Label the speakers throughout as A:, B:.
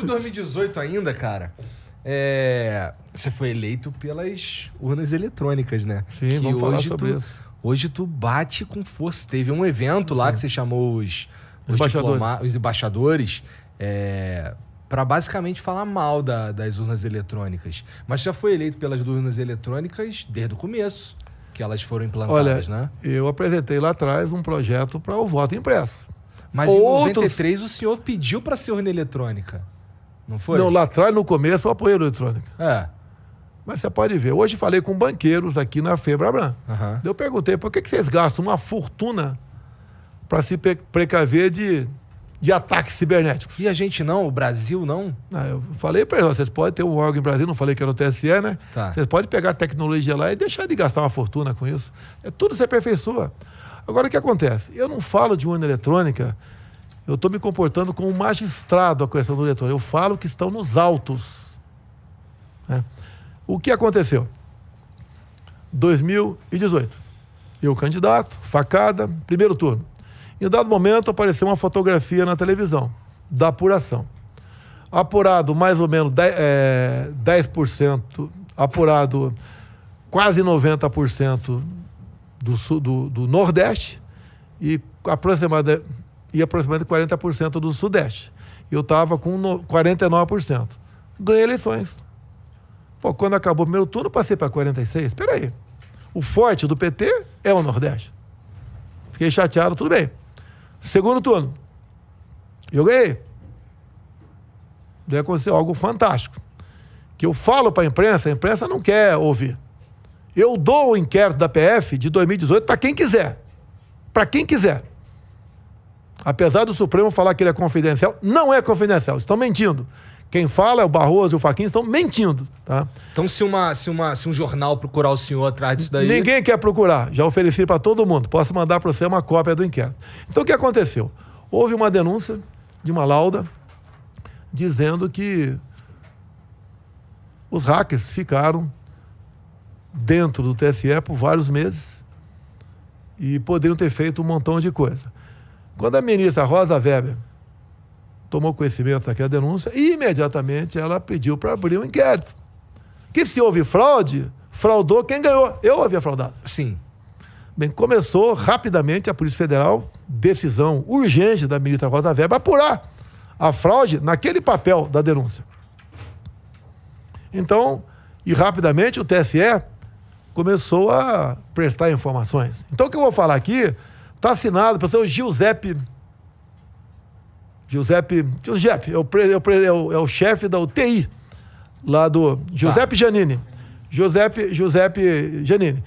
A: de 2018 ainda, cara, você foi eleito pelas urnas eletrônicas, né?
B: Sim, vamos falar sobre isso.
A: Hoje tu bate com força. Teve um evento lá que você chamou os embaixadores para basicamente falar mal das urnas eletrônicas. Mas já foi eleito pelas urnas eletrônicas desde o começo, que elas foram implantadas, né?
B: Eu apresentei lá atrás um projeto para o voto impresso.
A: Mas em 93 o senhor pediu para ser urna eletrônica, não foi?
B: Não, lá atrás, no começo, eu apoiei a eletrônica. Mas você pode ver, hoje falei com banqueiros aqui na Febraban. Eu perguntei, por que vocês gastam uma fortuna para se precaver de ataques cibernéticos?
A: E a gente não? O Brasil não?
B: Eu falei para eles, vocês podem ter um órgão em Brasília, não falei que era o TSE, né?
A: Tá.
B: Vocês podem pegar a tecnologia lá e deixar de gastar uma fortuna com isso. Tudo se aperfeiçoa. Agora, o que acontece? Eu não falo de urna eletrônica, eu estou me comportando como um magistrado a questão do eletrônico. Eu falo que estão nos autos. Né? O que aconteceu? 2018. Eu, candidato, facada, primeiro turno. Em dado momento, apareceu uma fotografia na televisão da apuração. Apurado mais ou menos 10%, apurado quase 90% do Nordeste e aproximadamente 40% do Sudeste. Eu estava com 49%. Ganhei eleições. Pô, quando acabou o primeiro turno, passei para 46%. Espera aí. O forte do PT é o Nordeste. Fiquei chateado, tudo bem. Segundo turno, eu ganhei. Daí aconteceu algo fantástico. Que eu falo para a imprensa não quer ouvir. Eu dou o inquérito da PF de 2018 para quem quiser. Para quem quiser. Apesar do Supremo falar que ele é confidencial, não é confidencial, estão mentindo. Quem fala é o Barroso e o Fachin, estão mentindo. Tá?
A: Então, se um jornal procurar o senhor atrás disso daí...
B: Ninguém quer procurar, já ofereci para todo mundo. Posso mandar para você uma cópia do inquérito. Então, o que aconteceu? Houve uma denúncia de uma lauda dizendo que os hackers ficaram dentro do TSE por vários meses e poderiam ter feito um montão de coisa. Quando a ministra Rosa Weber tomou conhecimento daquela denúncia, imediatamente ela pediu para abrir um inquérito. Que se houve fraude, fraudou quem ganhou. Eu havia fraudado.
A: Sim.
B: Bem, começou rapidamente a Polícia Federal, decisão urgente da ministra Rosa Weber, apurar a fraude naquele papel da denúncia. Então, e rapidamente o TSE começou a prestar informações. Então, o que eu vou falar aqui está assinado pelo seu Giuseppe, é o chefe da UTI, lá do Giuseppe Giannini. Giuseppe Giannini.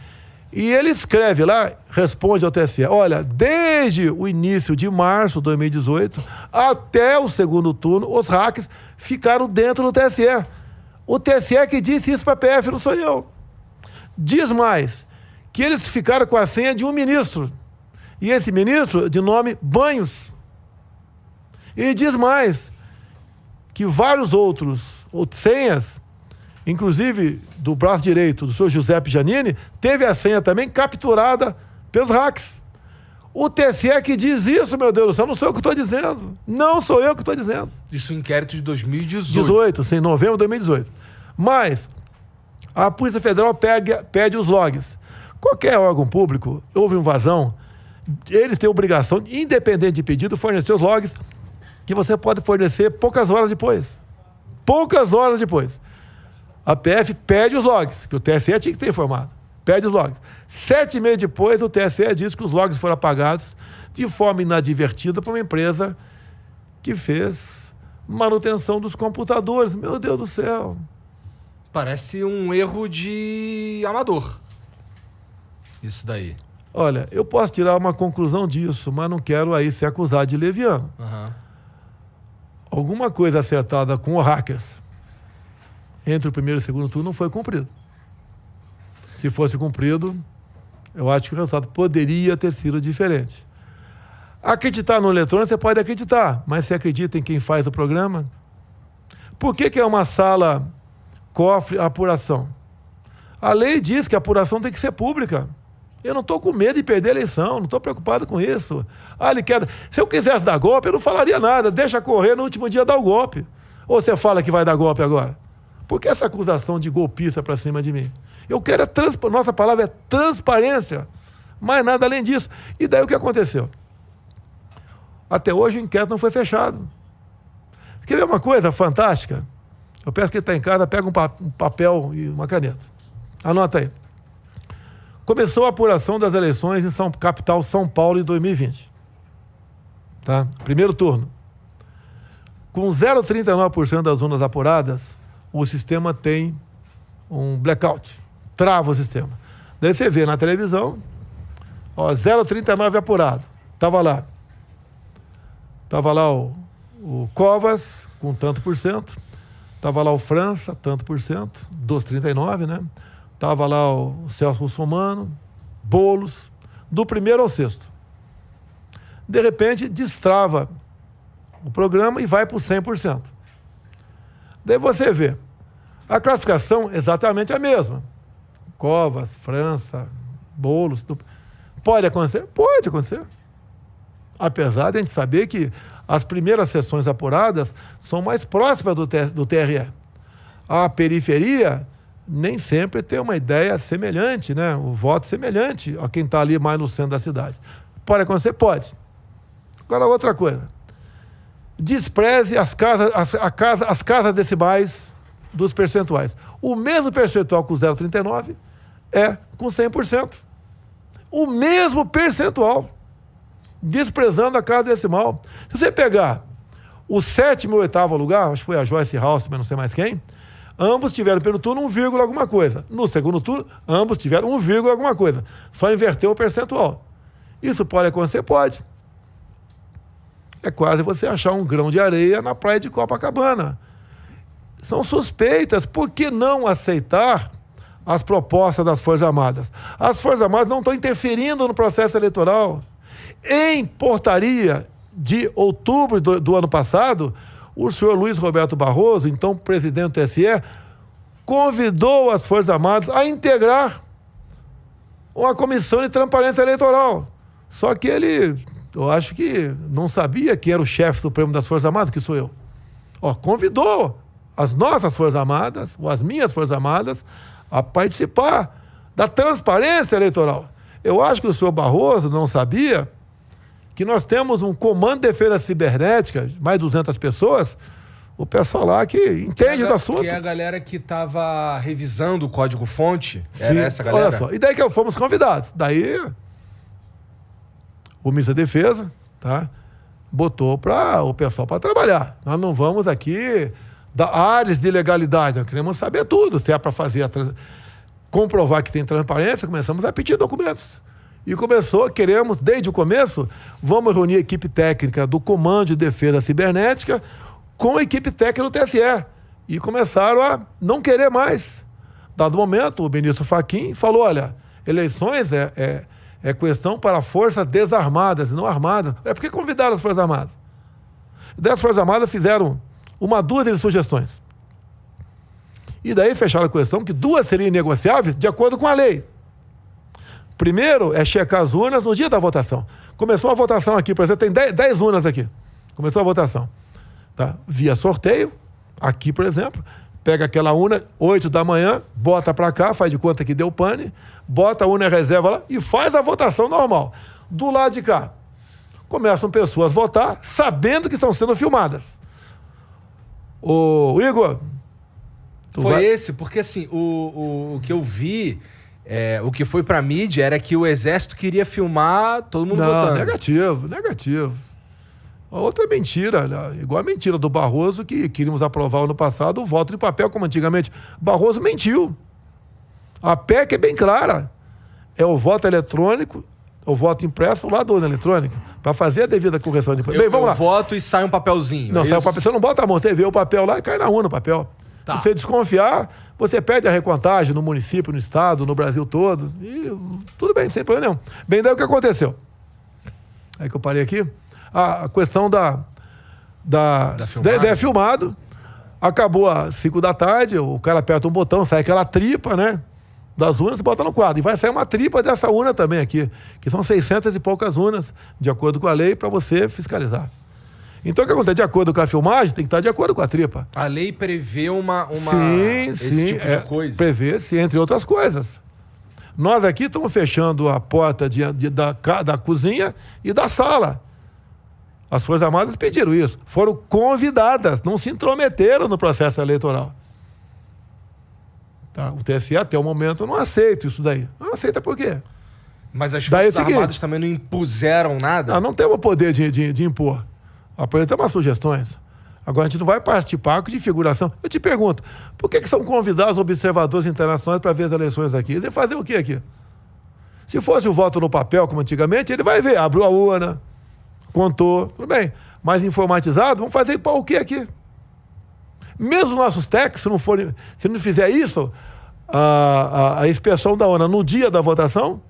B: E ele escreve lá, responde ao TSE, olha, desde o início de março de 2018 até o segundo turno, os hackers ficaram dentro do TSE. O TSE que disse isso para a PF, não sou eu. Diz mais, que eles ficaram com a senha de um ministro. E esse ministro, de nome Banhos. E diz mais, que vários outros senhas, inclusive do braço direito do senhor Giuseppe Giannini, teve a senha também capturada pelos hacks. O TSE que diz isso, meu Deus do céu, não sou eu que estou dizendo. Não sou eu que estou dizendo.
A: Isso em inquérito de 2018.
B: Sim, novembro de 2018. Mas a Polícia Federal pede os logs. Qualquer órgão público, houve invasão, eles têm a obrigação, independente de pedido, fornecer os logs que você pode fornecer poucas horas depois. Poucas horas depois. A PF pede os logs, que o TSE tinha que ter informado. Pede os logs. 7 meses depois, o TSE diz que os logs foram apagados de forma inadvertida por uma empresa que fez manutenção dos computadores. Meu Deus do céu.
A: Parece um erro de amador. Isso daí.
B: Olha, eu posso tirar uma conclusão disso, mas não quero aí ser acusado de leviano. Alguma coisa acertada com os hackers entre o primeiro e o segundo turno não foi cumprido. Se fosse cumprido, eu acho que o resultado poderia ter sido diferente. Acreditar no eletrônico, você pode acreditar, mas você acredita em quem faz o programa? Por que é uma sala cofre apuração? A lei diz que a apuração tem que ser pública. Eu não estou com medo de perder a eleição, não estou preocupado com isso. Ele quer... Se eu quisesse dar golpe, eu não falaria nada, deixa correr, no último dia dar o golpe. Ou você fala que vai dar golpe agora? Por que essa acusação de golpista para cima de mim? Eu quero nossa palavra é transparência, mais nada além disso. E daí o que aconteceu? Até hoje o inquérito não foi fechado. Quer ver uma coisa fantástica? Eu peço que ele está em casa, pega um papel e uma caneta. Anota aí. Começou a apuração das eleições em capital São Paulo em 2020. Tá? Primeiro turno. Com 0,39% das urnas apuradas, o sistema tem um blackout. Trava o sistema. Daí você vê na televisão, 0,39 apurado. Estava lá o Covas, com tanto por cento. Estava lá o França, tanto por cento, dos 39, né? Estava lá o Celso Russomano, Boulos, do primeiro ao sexto. De repente, destrava o programa e vai para o 100%. Daí você vê, a classificação é exatamente a mesma. Covas, França, Boulos. Pode acontecer? Pode acontecer. Apesar de a gente saber que as primeiras sessões apuradas são mais próximas do TRE. A periferia nem sempre tem uma ideia semelhante, né? O voto semelhante a quem está ali mais no centro da cidade. Pode acontecer? Pode. Agora, outra coisa. Despreze as casas decimais dos percentuais. O mesmo percentual com 0,39 é com 100%. O mesmo percentual. Desprezando a casa decimal. Se você pegar o 7º e o 8º lugar, acho que foi a Joyce House, mas não sei mais quem, ambos tiveram pelo turno 1, alguma coisa. No segundo turno, ambos tiveram 1, alguma coisa. Só inverteu o percentual. Isso pode acontecer? Pode. É quase você achar um grão de areia na praia de Copacabana. São suspeitas. Por que não aceitar as propostas das Forças Armadas? As Forças Armadas não estão interferindo no processo eleitoral. Em portaria de outubro do ano passado, o senhor Luiz Roberto Barroso, então presidente do TSE, convidou as Forças Armadas a integrar uma comissão de transparência eleitoral. Só que ele, eu acho que não sabia que era o chefe supremo das Forças Armadas, que sou eu. Convidou as nossas Forças Armadas, ou as minhas Forças Armadas, a participar da transparência eleitoral. Eu acho que o senhor Barroso não sabia que nós temos um comando de defesa cibernética, mais de 200 pessoas, o pessoal lá que entende do assunto.
A: Que é a galera que estava revisando o código-fonte. Era essa galera?
B: Olha só. E daí que fomos convidados. Daí, o ministro da Defesa, tá, botou o pessoal para trabalhar. Nós não vamos aqui dar áreas de legalidade, nós queremos saber tudo. Se é para fazer comprovar que tem transparência, começamos a pedir documentos. E queremos, desde o começo, vamos reunir a equipe técnica do Comando de Defesa Cibernética com a equipe técnica do TSE. E começaram a não querer mais. Dado momento, o ministro Fachin falou, olha, eleições é questão para forças desarmadas e não armadas. Por que convidaram as Forças Armadas? Daí as Forças Armadas fizeram uma dúzia de sugestões. E daí fecharam a questão que 2 seriam negociáveis de acordo com a lei. Primeiro é checar as urnas no dia da votação. Começou a votação aqui, por exemplo, tem 10 urnas aqui. Começou a votação. Tá? Via sorteio, aqui, por exemplo, pega aquela urna, 8 da manhã, bota para cá, faz de conta que deu pane, bota a urna reserva lá e faz a votação normal. Do lado de cá, começam pessoas a votar, sabendo que estão sendo filmadas. Ô, Igor...
A: Porque assim, o que eu vi... o que foi pra mídia era que o Exército queria filmar todo mundo votando.
B: Negativo. A outra mentira, igual a mentira do Barroso, que queríamos aprovar ano passado o voto de papel, como antigamente. Barroso mentiu. A PEC é bem clara. É o voto eletrônico, o voto impresso lá da urna eletrônica, para fazer a devida correção de impresso. Bem, vamos lá.
A: Eu voto e sai um papelzinho.
B: Não, sai o papel. Você não bota a mão, você vê o papel lá e cai na urna o papel.
A: Tá.
B: Se você desconfiar, você pede a recontagem no município, no estado, no Brasil todo. E tudo bem, sem problema nenhum. Bem, daí o que aconteceu? Aí que eu parei aqui. A questão da filmado. Acabou às 5 da tarde, o cara aperta um botão, sai aquela tripa, né? Das urnas e bota no quadro. E vai sair uma tripa dessa urna também aqui, que são 600 e poucas urnas, de acordo com a lei, para você fiscalizar. Então, o que acontece? De acordo com a filmagem, tem que estar de acordo com a tripa.
A: A lei prevê
B: Sim,
A: tipo de coisa.
B: Prevê, sim, entre outras coisas. Nós aqui estamos fechando a porta da cozinha e da sala. As Forças Armadas pediram isso. Foram convidadas, não se intrometeram no processo eleitoral. Tá? O TSE, até o momento, não aceita isso daí. Não aceita por quê?
A: Mas as Forças Armadas também não impuseram nada?
B: Não temos o poder de impor. Apresentamos sugestões. Agora, a gente não vai participar de figuração. Eu te pergunto, por que são convidados observadores internacionais para ver as eleições aqui? Eles vão fazer o quê aqui? Se fosse o voto no papel, como antigamente, ele vai ver, abriu a urna, contou, tudo bem. Mas informatizado, vamos fazer para o quê aqui? Mesmo nossos técnicos, se não fizer isso, a inspeção da urna no dia da votação,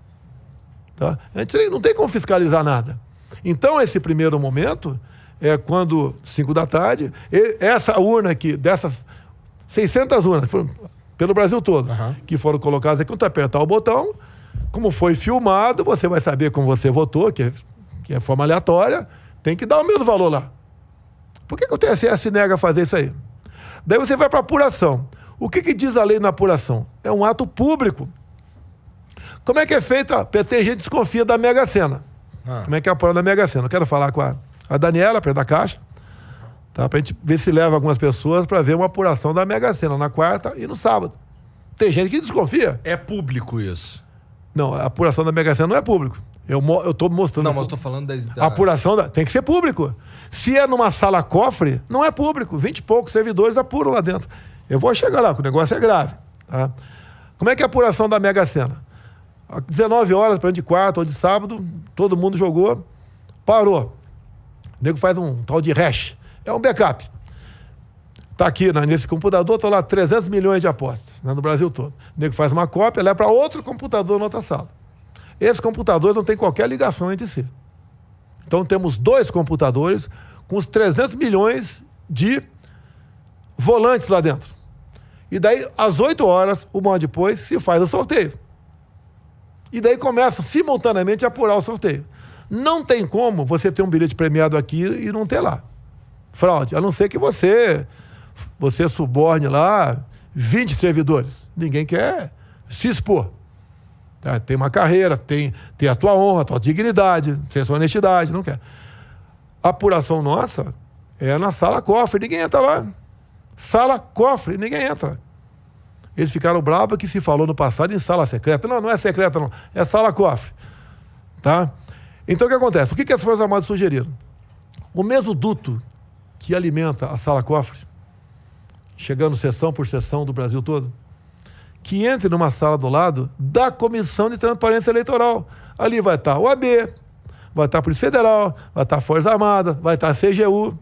B: tá? A gente não tem como fiscalizar nada. Então, esse primeiro momento é quando, 5 da tarde, essa urna aqui, dessas 600 urnas que foram pelo Brasil todo, que foram colocadas aqui, quando tu apertar o botão, como foi filmado, você vai saber como você votou, que é forma aleatória, tem que dar o mesmo valor lá. Por que o TSE se nega a fazer isso aí? Daí você vai para a apuração. O que diz a lei na apuração? É um ato público. Como é que é feita? Tem gente que desconfia da Mega Sena. Como é que é a apuração da Mega Sena? Eu quero falar com a Daniela, perto da Caixa, tá? Pra gente ver se leva algumas pessoas para ver uma apuração da Mega Sena na quarta e no sábado. Tem gente que desconfia.
A: É público isso?
B: Não, a apuração da Mega Sena não é público. Eu tô mostrando...
A: Não, mas eu tô falando da...
B: A apuração tem que ser público. Se é numa sala cofre, não é público. 20 e poucos servidores apuram lá dentro. Eu vou chegar lá, que o negócio é grave. Tá? Como é que é a apuração da Mega Sena? Às 19 horas, para de quarta ou de sábado, todo mundo jogou, parou. O nego faz um tal de hash. É um backup. Está aqui nesse computador, estão lá 300 milhões de apostas, né, no Brasil todo. O nego faz uma cópia, leva para outro computador na outra sala. Esses computadores não têm qualquer ligação entre si. Então temos 2 computadores com os 300 milhões de volantes lá dentro. E daí, às 8 horas, uma hora depois, se faz o sorteio. E daí começa simultaneamente a apurar o sorteio. Não tem como você ter um bilhete premiado aqui e não ter lá. Fraude. A não ser que você suborne lá 20 servidores. Ninguém quer se expor. Tá? Tem uma carreira, tem a tua honra, a tua dignidade, tem a sua honestidade, não quer. A apuração nossa é na sala cofre, ninguém entra lá. Sala cofre, ninguém entra. Eles ficaram bravos que se falou no passado em sala secreta. Não é secreta não, é sala cofre. Tá? Então o que acontece? O que as Forças Armadas sugeriram? O mesmo duto que alimenta a sala cofre, chegando sessão por sessão do Brasil todo, que entre numa sala do lado da Comissão de Transparência Eleitoral. Ali vai estar o AB, vai estar a Polícia Federal, vai estar a Força Armada, vai estar a CGU.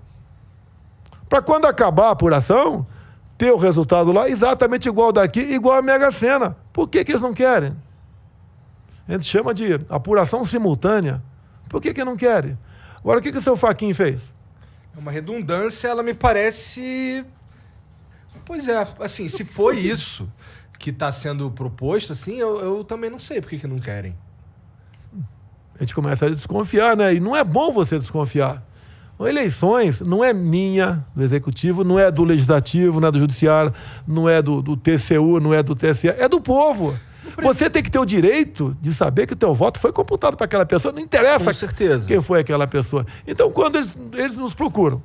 B: Para quando acabar a apuração, ter o resultado lá exatamente igual daqui, igual a Mega Sena. Por que eles não querem? A gente chama de apuração simultânea. Por que não querem? Agora, o que o seu Fachin fez?
A: É uma redundância, ela me parece... Pois é, assim, se foi isso que está sendo proposto, assim, eu também não sei por que não querem.
B: A gente começa a desconfiar, né? E não é bom você desconfiar. Eleições não é minha, do Executivo, não é do Legislativo, não é do Judiciário, não é do TCU, não é do TSE, é do povo. Você tem que ter o direito de saber que o teu voto foi computado para aquela pessoa. Não interessa
A: com certeza
B: quem foi aquela pessoa. Então, quando eles nos procuram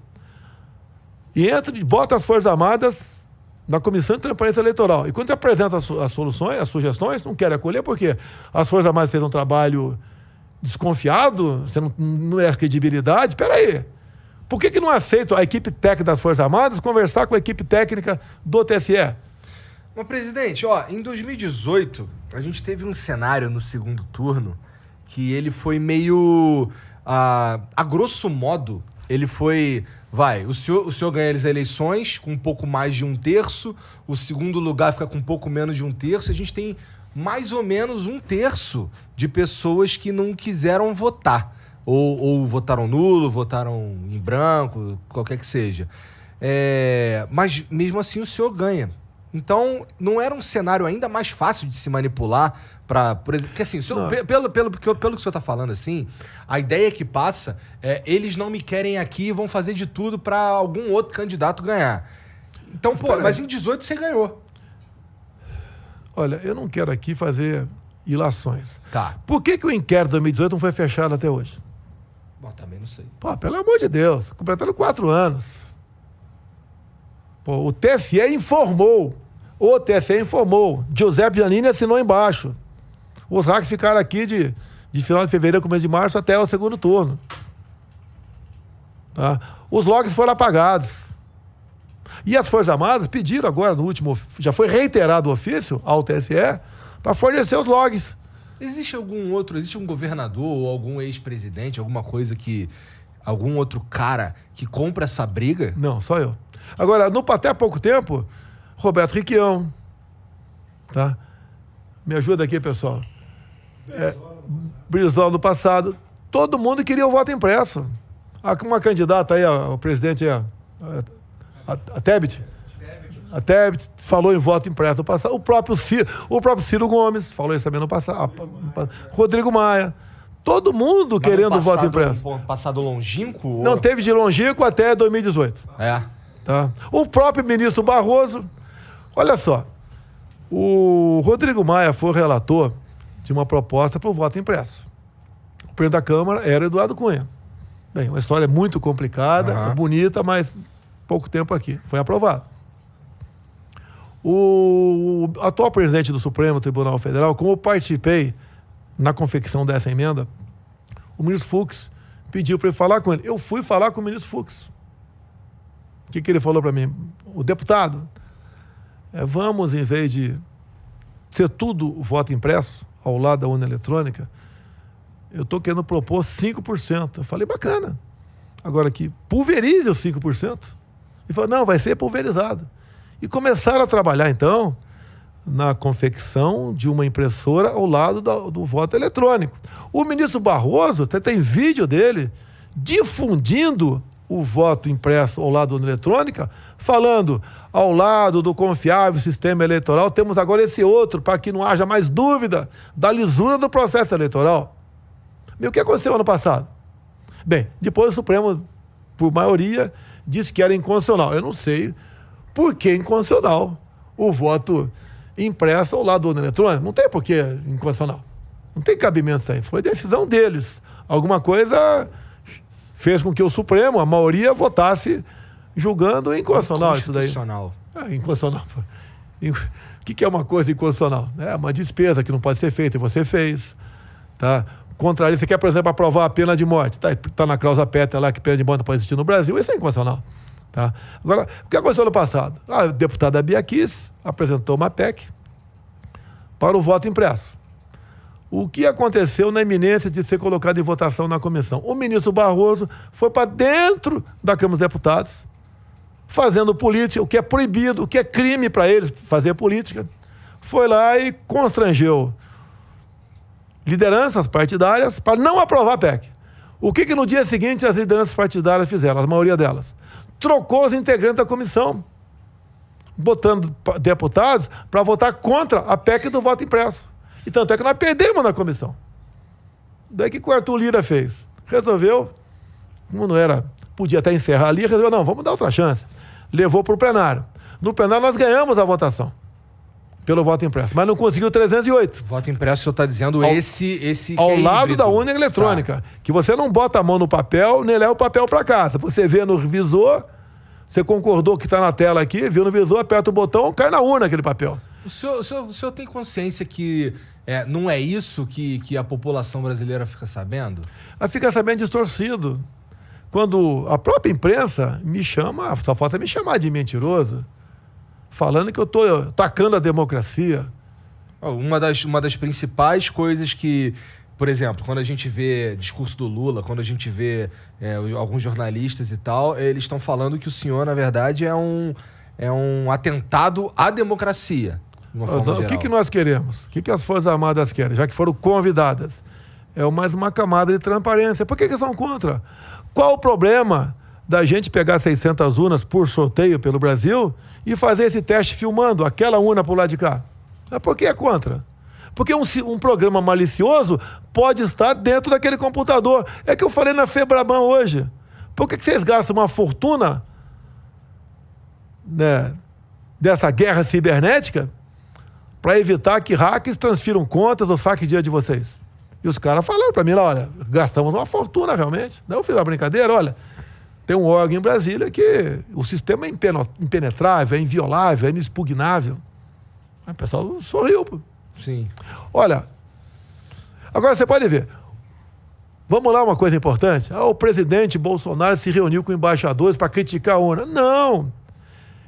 B: e botam as Forças Armadas na Comissão de Transparência Eleitoral, e quando você apresenta as soluções, as sugestões, não querem acolher porque as Forças Armadas fez um trabalho desconfiado, você não é credibilidade. Espera aí. Por que não aceita a equipe técnica das Forças Armadas conversar com a equipe técnica do TSE?
A: Mas, presidente, em 2018, a gente teve um cenário no segundo turno que ele foi meio... a grosso modo, ele foi... o senhor ganha as eleições com um pouco mais de 1/3, o segundo lugar fica com um pouco menos de 1/3, a gente tem mais ou menos 1/3 de pessoas que não quiseram votar. Ou votaram nulo, votaram em branco, qualquer que seja. Mas mesmo assim o senhor ganha. Então, não era um cenário ainda mais fácil de se manipular para, por exemplo, porque assim, pelo que o senhor tá falando assim, a ideia que passa é eles não me querem aqui e vão fazer de tudo para algum outro candidato ganhar. Então, mas em 18 você ganhou.
B: Olha, eu não quero aqui fazer ilações.
A: Tá.
B: Por que o inquérito de 2018 não foi fechado até hoje?
A: Bom, também não sei.
B: Pô, pelo amor de Deus, completando 4 anos. Pô, o TSE informou. Giuseppe Giannini assinou embaixo. Os hacks ficaram aqui de final de fevereiro, começo de março, até o segundo turno. Tá? Os logs foram apagados. E as Forças Armadas pediram agora, no último, já foi reiterado o ofício ao TSE, para fornecer os logs.
A: Existe um governador ou algum ex-presidente, alguma coisa algum outro cara que compra essa briga?
B: Não, só eu. Agora, até há pouco tempo, Roberto Requião, tá? Me ajuda aqui, pessoal. Brizola no passado. Todo mundo queria o voto impresso. Uma candidata aí, o presidente, a Tebet. A Tebet falou em voto impresso no passado. O próprio Ciro Gomes falou isso também no passado. Rodrigo Maia. Todo mundo querendo o voto impresso.
A: Passado longínquo?
B: Não teve de longínquo até 2018. Tá? O próprio ministro Barroso. Olha só. O Rodrigo Maia foi o relator de uma proposta para o voto impresso. O presidente da Câmara era Eduardo Cunha. Bem, uma história muito complicada, bonita, mas pouco tempo aqui. Foi aprovado. O atual presidente do Supremo Tribunal Federal, como eu participei na confecção dessa emenda, o ministro Fux pediu para eu falar com ele. Eu fui falar com o ministro Fux. O que ele falou para mim? O deputado, vamos, em vez de ser tudo voto impresso, ao lado da urna eletrônica, eu estou querendo propor 5%. Eu falei, bacana. Agora que pulverize os 5%. Ele falou, não, vai ser pulverizado. E começaram a trabalhar, então, na confecção de uma impressora ao lado do voto eletrônico. O ministro Barroso, até tem vídeo dele, difundindo o voto impresso ao lado da urna eletrônica, falando, ao lado do confiável sistema eleitoral, temos agora esse outro, para que não haja mais dúvida da lisura do processo eleitoral. E o que aconteceu ano passado? Bem, depois o Supremo, por maioria, disse que era inconstitucional. Eu não sei por que inconstitucional o voto impresso ao lado do urna eletrônica. Não tem por que inconstitucional. Não tem cabimento isso aí. Foi decisão deles. Alguma coisa fez com que o Supremo, a maioria, votasse julgando inconstitucional isso daí. Inconstitucional. O que é uma coisa inconstitucional? É uma despesa que não pode ser feita e você fez. Tá? Contra isso, você quer, por exemplo, aprovar a pena de morte. Tá na cláusula pétrea lá que pena de morte não pode existir no Brasil. Isso é inconstitucional. Tá? Agora, o que aconteceu no passado? A deputada Bia Kicis apresentou uma PEC para o voto impresso. O que aconteceu na iminência de ser colocado em votação na comissão? O ministro Barroso foi para dentro da Câmara dos Deputados, fazendo política, o que é proibido, o que é crime para eles fazer política. Foi lá e constrangeu lideranças partidárias para não aprovar a PEC. O que no dia seguinte as lideranças partidárias fizeram, a maioria delas? Trocou os integrantes da comissão, botando deputados para votar contra a PEC do voto impresso. E tanto é que nós perdemos na comissão. Daí que o Arthur Lira fez? Resolveu, como não era, podia até encerrar ali, resolveu, não, vamos dar outra chance. Levou para o plenário. No plenário nós ganhamos a votação pelo voto impresso, mas não conseguiu 308.
A: Voto impresso, o senhor está dizendo esse
B: ao
A: que é
B: lado
A: híbrido.
B: da urna eletrônica, que você não bota a mão no papel, nem leva o papel para casa. Você vê no visor, você concordou que está na tela aqui, viu no visor, aperta o botão, cai na urna aquele papel.
A: O senhor tem consciência que não é isso que a população brasileira fica sabendo?
B: Ela fica sabendo distorcido. Quando a própria imprensa me chama, só falta me chamar de mentiroso, falando que eu estou atacando a democracia.
A: Uma das principais coisas que, por exemplo, quando a gente vê discurso do Lula, quando a gente vê alguns jornalistas e tal, eles estão falando que o senhor, na verdade, é um atentado à democracia.
B: O que nós queremos? O que as Forças Armadas querem? Já que foram convidadas. Mais uma camada de transparência. Por que são contra? Qual o problema da gente pegar 600 urnas por sorteio pelo Brasil e fazer esse teste filmando aquela urna pro lado de cá. Mas por que é contra? Porque um programa malicioso pode estar dentro daquele computador. É que eu falei na Febraban hoje. Por que vocês gastam uma fortuna, né, dessa guerra cibernética para evitar que hackers transfiram contas ou saquem dinheiro de vocês? E os caras falaram para mim lá, olha, gastamos uma fortuna realmente. Daí eu fiz uma brincadeira, olha, tem um órgão em Brasília que o sistema é impenetrável, é inviolável, é inexpugnável. Aí o pessoal sorriu. Pô.
A: Sim.
B: Olha, agora você pode ver. Vamos lá, uma coisa importante. O presidente Bolsonaro se reuniu com embaixadores para criticar a urna. Não.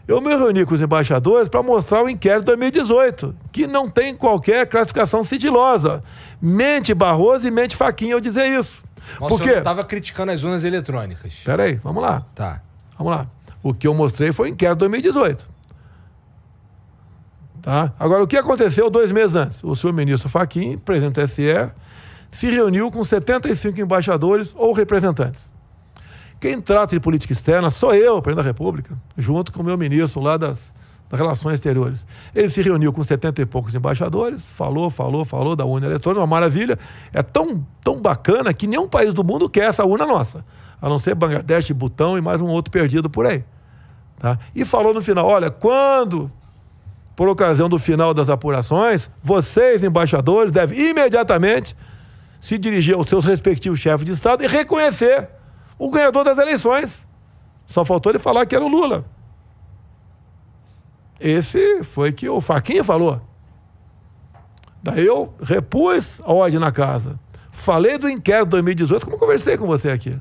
B: Eu me reuni com os embaixadores para mostrar o inquérito de 2018, que não tem qualquer classificação sigilosa. Mente Barroso e mente Fachin eu dizer isso.
A: Mas
B: Por
A: o
B: quê?
A: senhor estava criticando as urnas eletrônicas.
B: Espera aí, vamos lá.
A: Tá.
B: Vamos lá. O que eu mostrei foi o inquérito de 2018. Tá? Agora, o que aconteceu 2 meses antes? O senhor ministro Fachin, presidente do TSE, se reuniu com 75 embaixadores ou representantes. Quem trata de política externa sou eu, presidente da República, junto com o meu ministro lá das Relações Exteriores. Ele se reuniu com 70 e poucos embaixadores, falou da urna eletrônica, uma maravilha. É tão bacana que nenhum país do mundo quer essa urna nossa, a não ser Bangladesh, Butão e mais um outro perdido por aí. Tá? E falou no final, olha, quando, por ocasião do final das apurações, vocês, embaixadores, devem imediatamente se dirigir aos seus respectivos chefes de Estado e reconhecer o ganhador das eleições. Só faltou ele falar que era o Lula. Esse foi que o Fachin falou. Daí eu repus a ordem na casa. Falei do inquérito de 2018, como eu conversei com você aqui.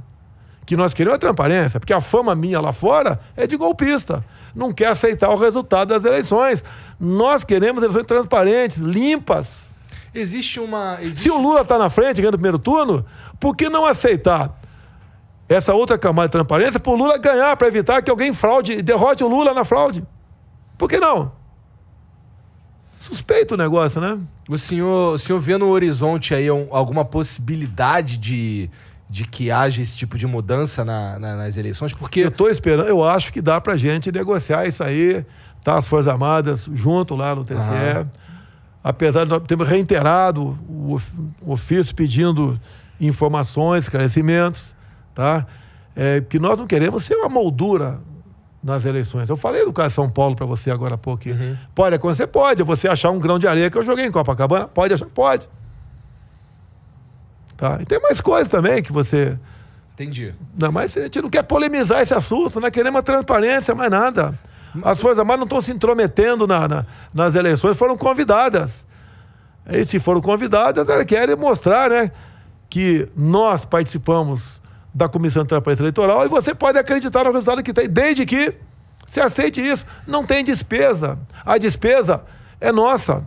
B: Que nós queremos a transparência, porque a fama minha lá fora é de golpista. Não quer aceitar o resultado das eleições. Nós queremos eleições transparentes, limpas. Se o Lula está na frente, ganhando o primeiro turno, por que não aceitar essa outra camada de transparência para o Lula ganhar, para evitar que alguém derrote o Lula na fraude? Por que não? Suspeito o negócio, né?
A: O senhor vê no horizonte aí alguma possibilidade de que haja esse tipo de mudança nas eleições? Porque
B: eu estou esperando, eu acho que dá para a gente negociar isso aí, tá? As Forças Armadas junto lá no TSE. Apesar de nós termos reiterado o ofício pedindo informações, esclarecimentos, tá? Que nós não queremos ser uma moldura nas eleições. Eu falei do caso de São Paulo para você agora há pouco. Pode acontecer? Pode. Você achar um grão de areia que eu joguei em Copacabana? Pode achar? Pode. Tá? E tem mais coisas também que você...
A: Entendi.
B: Não, mas a gente não quer polemizar esse assunto, nós queremos uma transparência, mais nada. As Forças Armadas não estão se intrometendo nas eleições, foram convidadas. E se foram convidadas, elas querem mostrar, né, que nós participamos da Comissão de Transparência Eleitoral e você pode acreditar no resultado que tem, desde que você aceite isso. Não tem despesa. A despesa é nossa.